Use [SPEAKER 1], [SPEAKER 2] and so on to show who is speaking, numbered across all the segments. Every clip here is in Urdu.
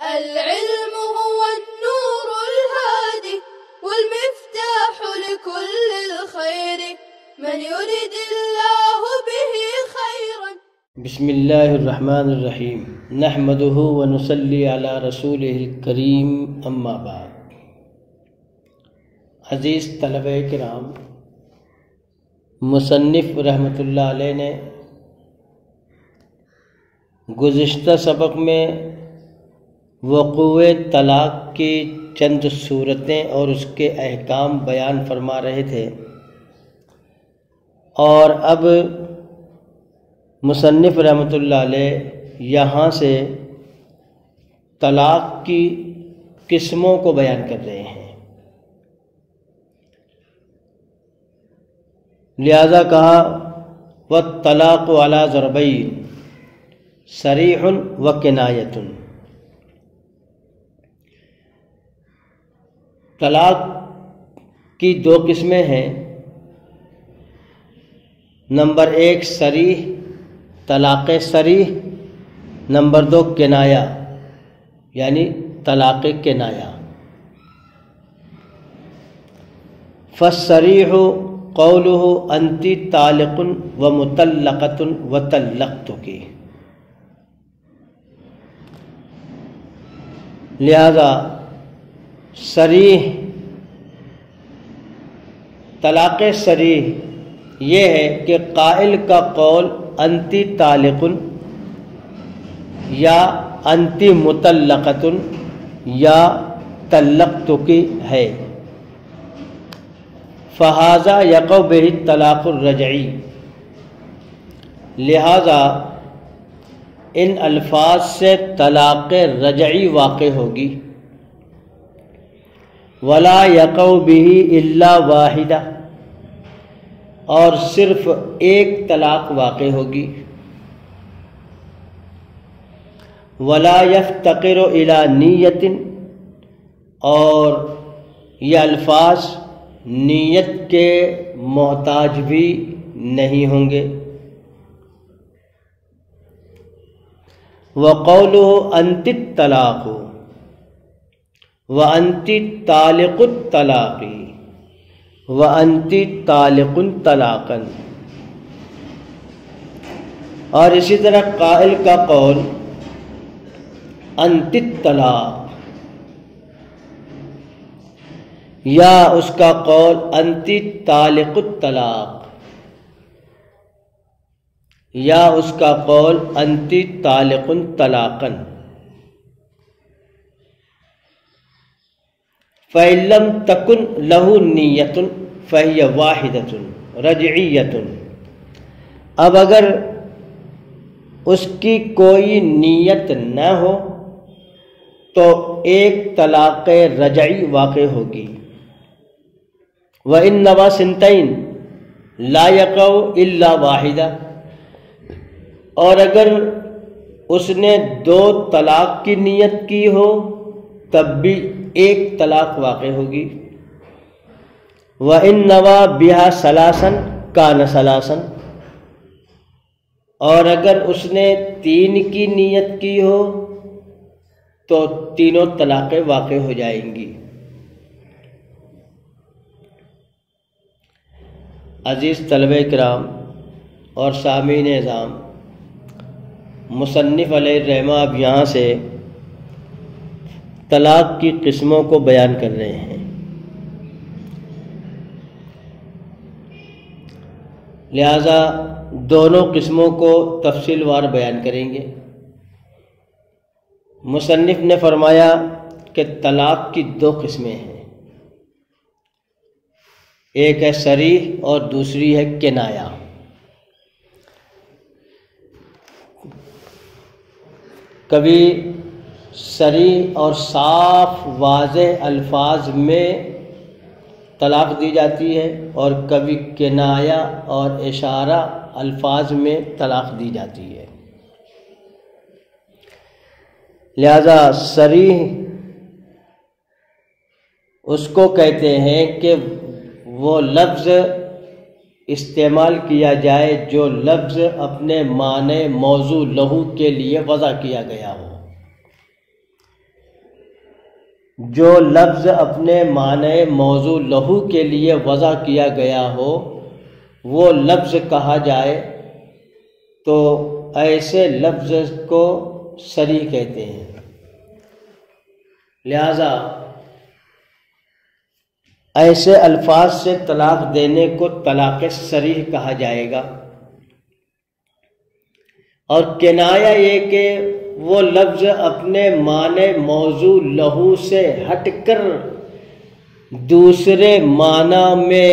[SPEAKER 1] العلم هو النور الهادي والمفتاح لكل الخير من يرد الله به خيرا.
[SPEAKER 2] بسم اللہ الرحمن الرحیم نحمدہ ونصلی علی رسولہ الکریم اما بعد. عزیز طلبہ کرام، مصنف رحمۃ اللہ علیہ نے گزشتہ سبق میں وقوع طلاق کی چند صورتیں اور اس کے احکام بیان فرما رہے تھے، اور اب مصنف رحمۃ اللہ علیہ یہاں سے طلاق کی قسموں کو بیان کر رہے ہیں. لہذا کہا وَالطَّلَاقُ عَلَى ضَرْبَيْنِ صریح وکنایۃ. طلاق کی دو قسمیں ہیں. نمبر ایک صریح، طلاق صریح. نمبر دو کنایہ، یعنی طلاق کنایہ. فالصریح قولہ انت طالق ومطلقۃ وطلقتک. لہذا صریح، طلاق صریح یہ ہے کہ قائل کا قول انتی طالق یا انتی مطلقۃ یا طلقتک ہے. فہذا یقع بہ الطلاق الرجعی. لہذا ان الفاظ سے طلاق رجعی واقع ہوگی. ولا یقع بہ الا واحدہ، اور صرف ایک طلاق واقع ہوگی. ولا یفتقر الی نیت، اور یہ الفاظ نیت کے محتاج بھی نہیں ہوں گے. وقولہ انت الطلاق وانت طالق الطلاق وانت طالق طلاقا. اور اسی طرح قائل کا قول انت الطلاق، یا اس کا قول انت طالق الطلاق، یا اس کا قول انت طالق طلاقا. فإن لم تكن له نیۃ فہی واحدۃ رجعیۃ. اب اگر اس کی کوئی نیت نہ ہو تو ایک طلاق رجعی واقع ہوگی. وإن نوى سنتين لا يقع إلا واحدہ. اور اگر اس نے دو طلاق کی نیت کی ہو تب بھی ایک طلاق واقع ہوگی. وَإِن نَوَى بِهَا ثَلَاثًا كَانَ ثَلَاثًا. اور اگر اس نے تین کی نیت کی ہو تو تینوں طلاقیں واقع ہو جائیں گی. عزیز طلبہ کرام اور سامعین اعظام، مصنف علیہ الرحمہ اب یہاں سے طلاق کی قسموں کو بیان کر رہے ہیں. لہذا دونوں قسموں کو تفصیل وار بیان کریں گے. مصنف نے فرمایا کہ طلاق کی دو قسمیں ہیں، ایک ہے صریح اور دوسری ہے کنایہ. کبھی صریح اور صاف واضح الفاظ میں طلاق دی جاتی ہے، اور کبھی کنایہ اور اشارہ الفاظ میں طلاق دی جاتی ہے. لہذا صریح اس کو کہتے ہیں کہ وہ لفظ استعمال کیا جائے جو لفظ اپنے معنی موضوع لہو کے لیے وضع کیا گیا ہو. جو لفظ اپنے معنی موضوع لہو کے لیے وضع کیا گیا ہو وہ لفظ کہا جائے تو ایسے لفظ کو صریح کہتے ہیں۔ لہذا ایسے الفاظ سے طلاق دینے کو طلاق صریح کہا جائے گا۔ اور کنایہ یہ کہ وہ لفظ اپنے معنی موضوع لہو سے ہٹ کر دوسرے معنی میں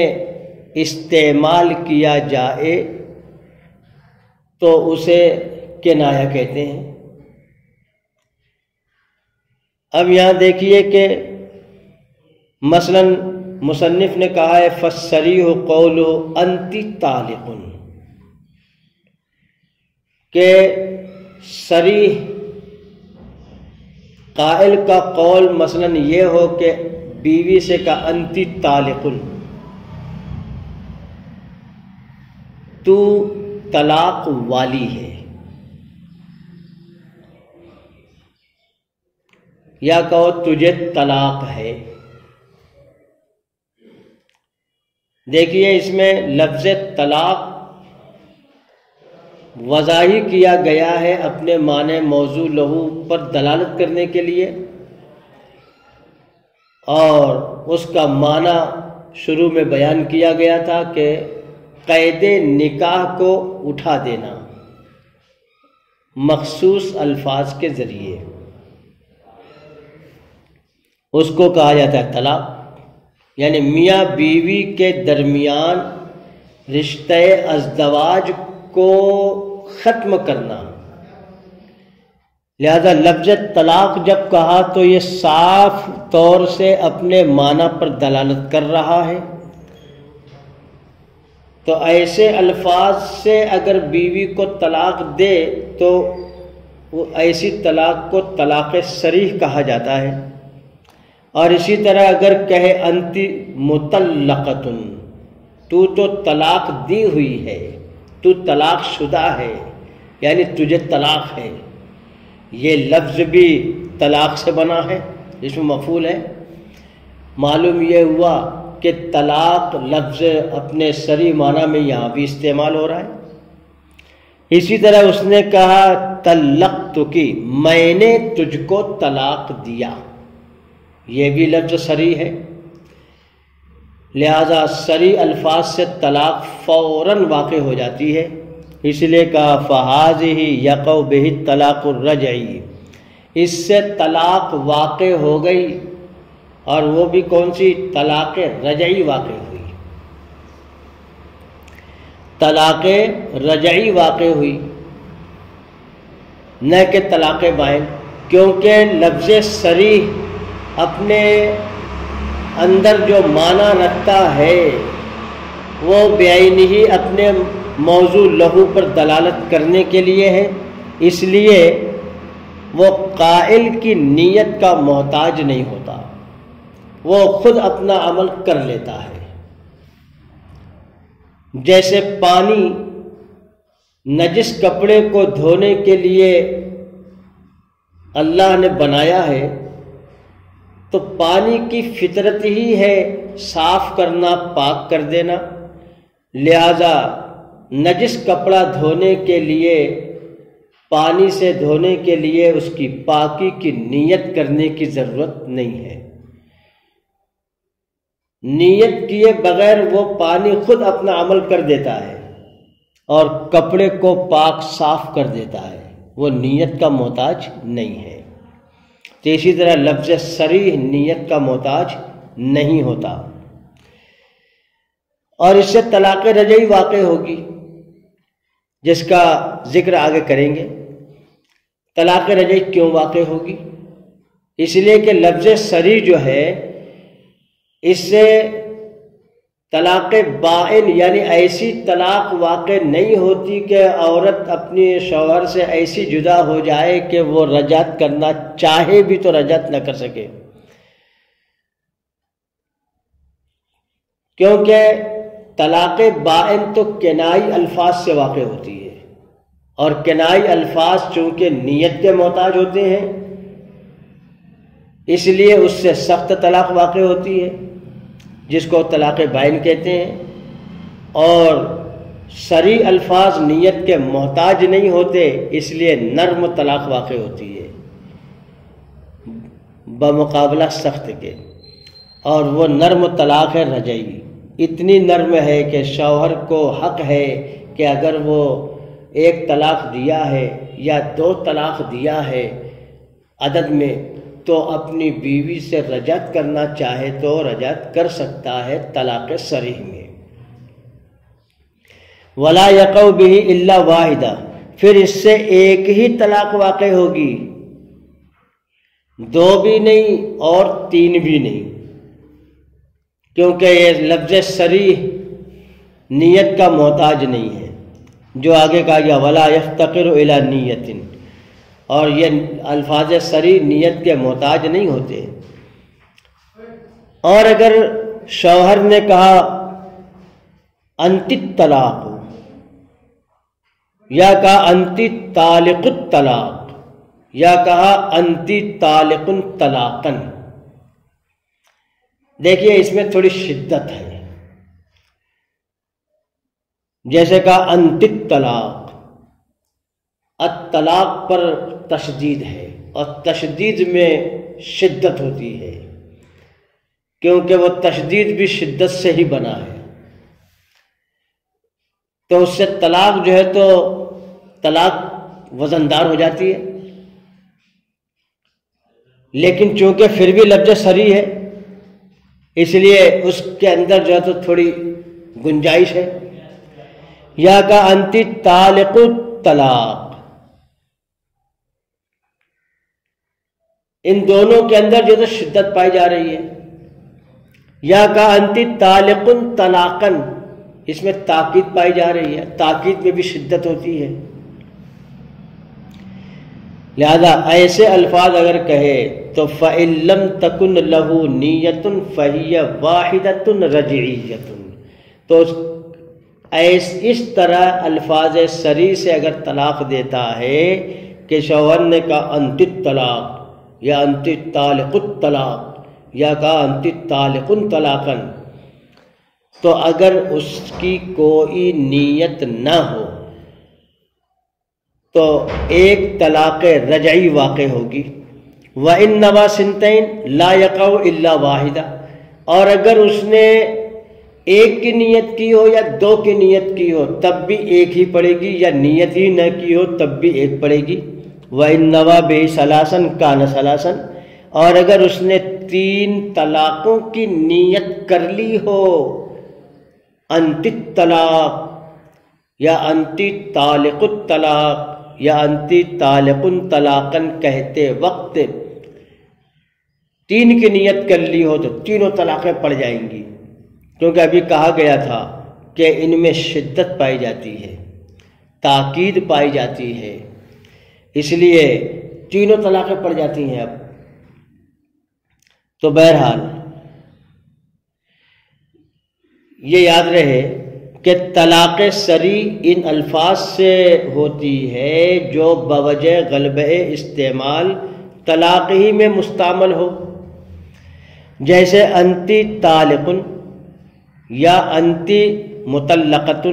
[SPEAKER 2] استعمال کیا جائے تو اسے کنایہ کہتے ہیں۔ اب یہاں دیکھیے کہ مثلا مصنف نے کہا ہے فالصریح قول انت طالق، کہ صریح قائل کا قول مثلا یہ ہو کہ بیوی سے کہا انت طالق، تو طلاق والی ہے، یا کہو تجھے طلاق ہے۔ دیکھیے اس میں لفظ طلاق وضاحی کیا گیا ہے اپنے معنی موضوع لہو پر دلالت کرنے کے لیے، اور اس کا معنی شروع میں بیان کیا گیا تھا کہ قید نکاح کو اٹھا دینا مخصوص الفاظ کے ذریعے، اس کو کہا جاتا ہے طلاق، یعنی میاں بیوی کے درمیان رشتہ ازدواج کو ختم کرنا۔ لہذا لفظ طلاق جب کہا تو یہ صاف طور سے اپنے معنی پر دلالت کر رہا ہے، تو ایسے الفاظ سے اگر بیوی کو طلاق دے تو وہ ایسی طلاق کو طلاق صریح کہا جاتا ہے۔ اور اسی طرح اگر کہے انت مطلقۃ، تو طلاق دی ہوئی ہے، تو طلاق شدہ ہے، یعنی تجھے طلاق ہے، یہ لفظ بھی طلاق سے بنا ہے، جس میں مفعول ہے۔ معلوم یہ ہوا کہ طلاق لفظ اپنے صریح معنی میں یہاں بھی استعمال ہو رہا ہے۔ اسی طرح اس نے کہا طلقتک، میں نے تجھ کو طلاق دیا، یہ بھی لفظ صریح ہے۔ لہذا صریح الفاظ سے طلاق فوراً واقع ہو جاتی ہے، اس لیے کہا فہذہ یقع بہ الطلاق الرجعی، اس سے طلاق واقع ہو گئی، اور وہ بھی کون سی؟ طلاق رجعی واقع ہوئی، طلاق رجعی واقع ہوئی، نہ کہ طلاق بائن، کیونکہ لفظ صریح اپنے اندر جو معنی رکھتا ہے وہ بعینہ ہی اپنے موضوع لہو پر دلالت کرنے کے لیے ہے، اس لیے وہ قائل کی نیت کا محتاج نہیں ہوتا، وہ خود اپنا عمل کر لیتا ہے۔ جیسے پانی نجس کپڑے کو دھونے کے لیے اللہ نے بنایا ہے، تو پانی کی فطرت ہی ہے صاف کرنا، پاک کر دینا، لہذا نجس کپڑا دھونے کے لیے، پانی سے دھونے کے لیے اس کی پاکی کی نیت کرنے کی ضرورت نہیں ہے۔ نیت کیے بغیر وہ پانی خود اپنا عمل کر دیتا ہے اور کپڑے کو پاک صاف کر دیتا ہے، وہ نیت کا محتاج نہیں ہے۔ تو اسی طرح لفظ صریح نیت کا محتاج نہیں ہوتا، اور اس سے طلاق رجعی واقع ہوگی، جس کا ذکر آگے کریں گے۔ طلاق رجعی کیوں واقع ہوگی؟ اس لیے کہ لفظ صریح جو ہے اس سے طلاق بائن یعنی ایسی طلاق واقع نہیں ہوتی کہ عورت اپنی شوہر سے ایسی جدا ہو جائے کہ وہ رجعت کرنا چاہے بھی تو رجعت نہ کر سکے، کیونکہ طلاق بائن تو کنائی الفاظ سے واقع ہوتی ہے، اور کنائی الفاظ چونکہ نیت کے محتاج ہوتے ہیں اس لیے اس سے سخت طلاق واقع ہوتی ہے جس کو طلاق بائن کہتے ہیں، اور صریح الفاظ نیت کے محتاج نہیں ہوتے، اس لیے نرم طلاق واقع ہوتی ہے بمقابلہ سخت کے، اور وہ نرم طلاق ہے رجعی۔ اتنی نرم ہے کہ شوہر کو حق ہے کہ اگر وہ ایک طلاق دیا ہے یا 2 طلاق دیا ہے عدد میں، تو اپنی بیوی سے رجعت کرنا چاہے تو رجعت کر سکتا ہے طلاق صریح میں۔ ولا یقع بہ الا واحدہ، پھر اس سے ایک ہی طلاق واقع ہوگی، 2 بھی نہیں اور 3 بھی نہیں، کیونکہ یہ لفظ صریح نیت کا محتاج نہیں ہے، جو آگے کہا گیا ولا یفتقر الی نیت، اور یہ الفاظ صریح نیت کے محتاج نہیں ہوتے۔ اور اگر شوہر نے کہا انت الطلاق، یا کہا انت طالق الطلاق، یا کہا انت طالق طلاقا، دیکھیے اس میں تھوڑی شدت ہے، جیسے کہا انت الطلاق، الطلاق پر تشدید ہے، اور تشدید میں شدت ہوتی ہے، کیونکہ وہ تشدید بھی شدت سے ہی بنا ہے، تو اس سے طلاق جو ہے تو طلاق وزندار ہو جاتی ہے، لیکن چونکہ پھر بھی لفظ صریح ہے اس لیے اس کے اندر جو ہے تو تھوڑی گنجائش ہے۔ یا کا انت طالق الطلاق، ان دونوں کے اندر جو ہے شدت پائی جا رہی ہے۔ یا کا انت طالق طلاقا، اس میں تاکید پائی جا رہی ہے، تاکید میں بھی شدت ہوتی ہے، لہذا ایسے الفاظ اگر کہے تو فَإِن لَمْ تَكُنْ لَهُ نِيَّةٌ فَهِيَ وَاحِدَةٌ رَجْعِيَّةٌ، تو اس طرح الفاظ صریح سے اگر طلاق دیتا ہے کہ شوہر نے کہا انت الطلاق یا انت طالق الطلاق یا کہا انت طالق طلاقا، تو اگر اس کی کوئی نیت نہ ہو تو ایک طلاق رجعی واقع ہوگی۔ وَإِن نَوَى سِنْتَيْن لَا يَقَعُ إِلَّا وَاحِدًا، اور اگر اس نے ایک کی نیت کی ہو یا 2 کی نیت کی ہو تب بھی ایک ہی پڑے گی، یا نیت ہی نہ کی ہو تب بھی ایک پڑے گی۔ وَإِن نَوَى بِهِ ثَلَاثًا كَانَ ثَلَاثًا، اور اگر اس نے 3 طلاقوں کی نیت کر لی ہو، انت الطلاق یا انت طالق الطلاق یا انت طالق طلاقا کہتے وقت 3 کی نیت کر لی ہو تو تینوں طلاقیں پڑ جائیں گی، کیونکہ ابھی کہا گیا تھا کہ ان میں شدت پائی جاتی ہے، تاکید پائی جاتی ہے، اس لیے تینوں طلاقیں پڑ جاتی ہیں۔ اب تو بہرحال یہ یاد رہے کہ طلاق صریح ان الفاظ سے ہوتی ہے جو بوجہ غلبہ استعمال طلاق ہی میں مستعمل ہو، جیسے انتی طالق یا انتی مطلقۃ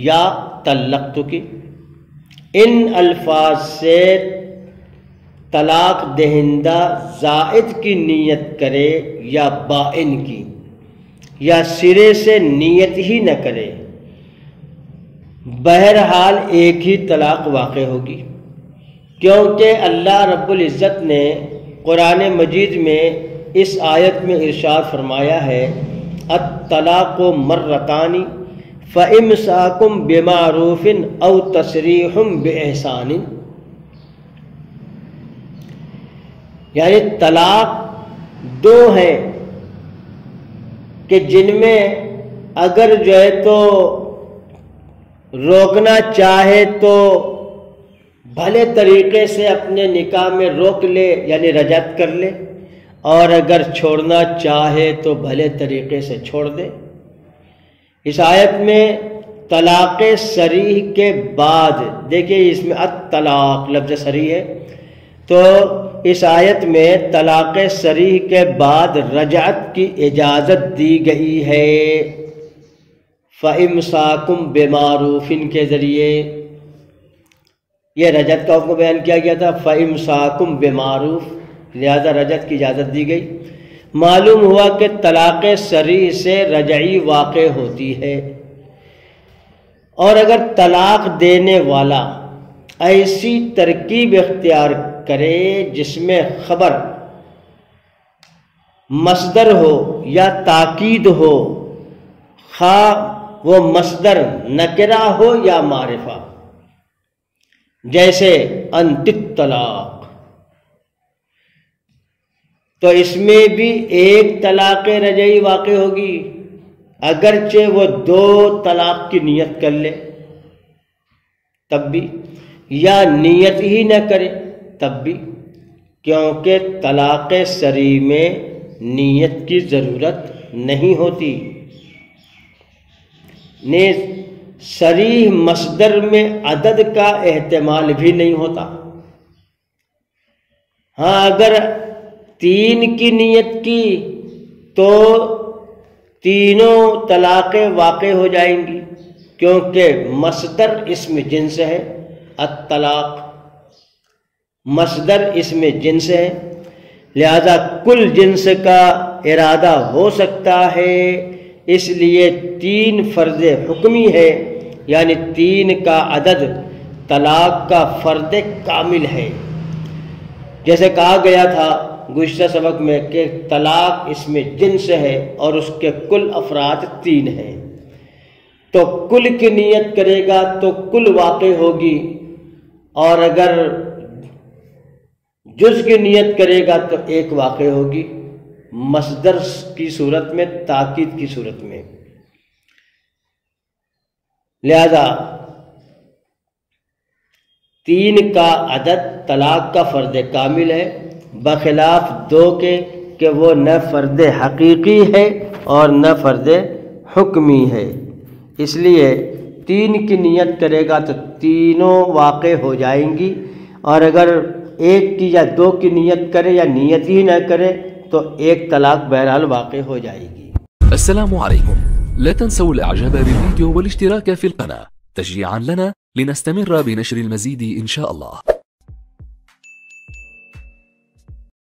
[SPEAKER 2] یا طلقتک، ان الفاظ سے طلاق دہندہ زائد کی نیت کرے یا بائن کی، یا سرے سے نیت ہی نہ کرے، بہرحال ایک ہی طلاق واقع ہوگی، کیونکہ اللہ رب العزت نے قرآن مجید میں اس آیت میں ارشاد فرمایا ہے الطلاق مرتان فامساک بمعروف او تسریح باحسان، یعنی طلاق 2 ہیں کہ جن میں اگر جو ہے تو روکنا چاہے تو بھلے طریقے سے اپنے نکاح میں روک لے یعنی رجعت کر لے، اور اگر چھوڑنا چاہے تو بھلے طریقے سے چھوڑ دے۔ اس آیت میں طلاق صریح کے بعد دیکھیے اس میں الطلاق لفظ صریح ہے، تو اس آیت میں طلاق صریح کے بعد رجعت کی اجازت دی گئی ہے فَإِمْسَاكُمْ بِمَعْرُوفٍ کے ذریعے. یہ رجعت کا حکم بیان کیا گیا تھا فَإِمْسَاكُمْ بِمَعْرُوف، لہذا رجعت کی اجازت دی گئی. معلوم ہوا کہ طلاق صریح سے رجعی واقع ہوتی ہے، اور اگر طلاق دینے والا ایسی ترکیب اختیار کرے جس میں خبر مصدر ہو یا تاکید ہو، خواہ وہ مصدر نکرہ ہو یا معرفہ، جیسے انت الطلاق، تو اس میں بھی ایک طلاق رجعی واقع ہوگی اگرچہ وہ 2 طلاق کی نیت کر لے تب بھی، یا نیت ہی نہ کرے تب بھی، کیونکہ طلاق صریح میں نیت کی ضرورت نہیں ہوتی. نیز صریح مصدر میں عدد کا احتمال بھی نہیں ہوتا. ہاں اگر 3 کی نیت کی تو تینوں طلاقیں واقع ہو جائیں گی، کیونکہ مصدر اسم جنس ہے. الطلاق مصدر اسم جنس ہے، لہذا کل جنس کا ارادہ ہو سکتا ہے. اس لیے 3 فرض حکمی ہے، یعنی 3 کا عدد طلاق کا فرد کامل ہے. جیسے کہا گیا تھا گزشتہ سبق میں کہ طلاق اسم جنس ہے اور اس کے کل افراد 3 ہیں، تو کل کی نیت کرے گا تو کل واقع ہوگی، اور اگر جز کی نیت کرے گا تو ایک واقع ہوگی، مصدر کی صورت میں، تاکید کی صورت میں. لہذا 3 کا عدد طلاق کا فرد کامل ہے، بخلاف 2 کے کہ وہ نہ فرد حقیقی ہے اور نہ فرد حکمی ہے. اس لیے 3 کی نیت کرے گا تو تینوں واقع ہو جائیں گی، اور اگر 1 کی یا 2 کی نیت کرے یا نیت ہی نہ کرے تو ایک طلاق بہرحال واقع ہو جائے گی.
[SPEAKER 3] السلام عليكم، لا تنسوا الاعجاب بالفيديو والاشتراك في القناة تشجيعا لنا لنستمر بنشر المزيد ان شاء الله.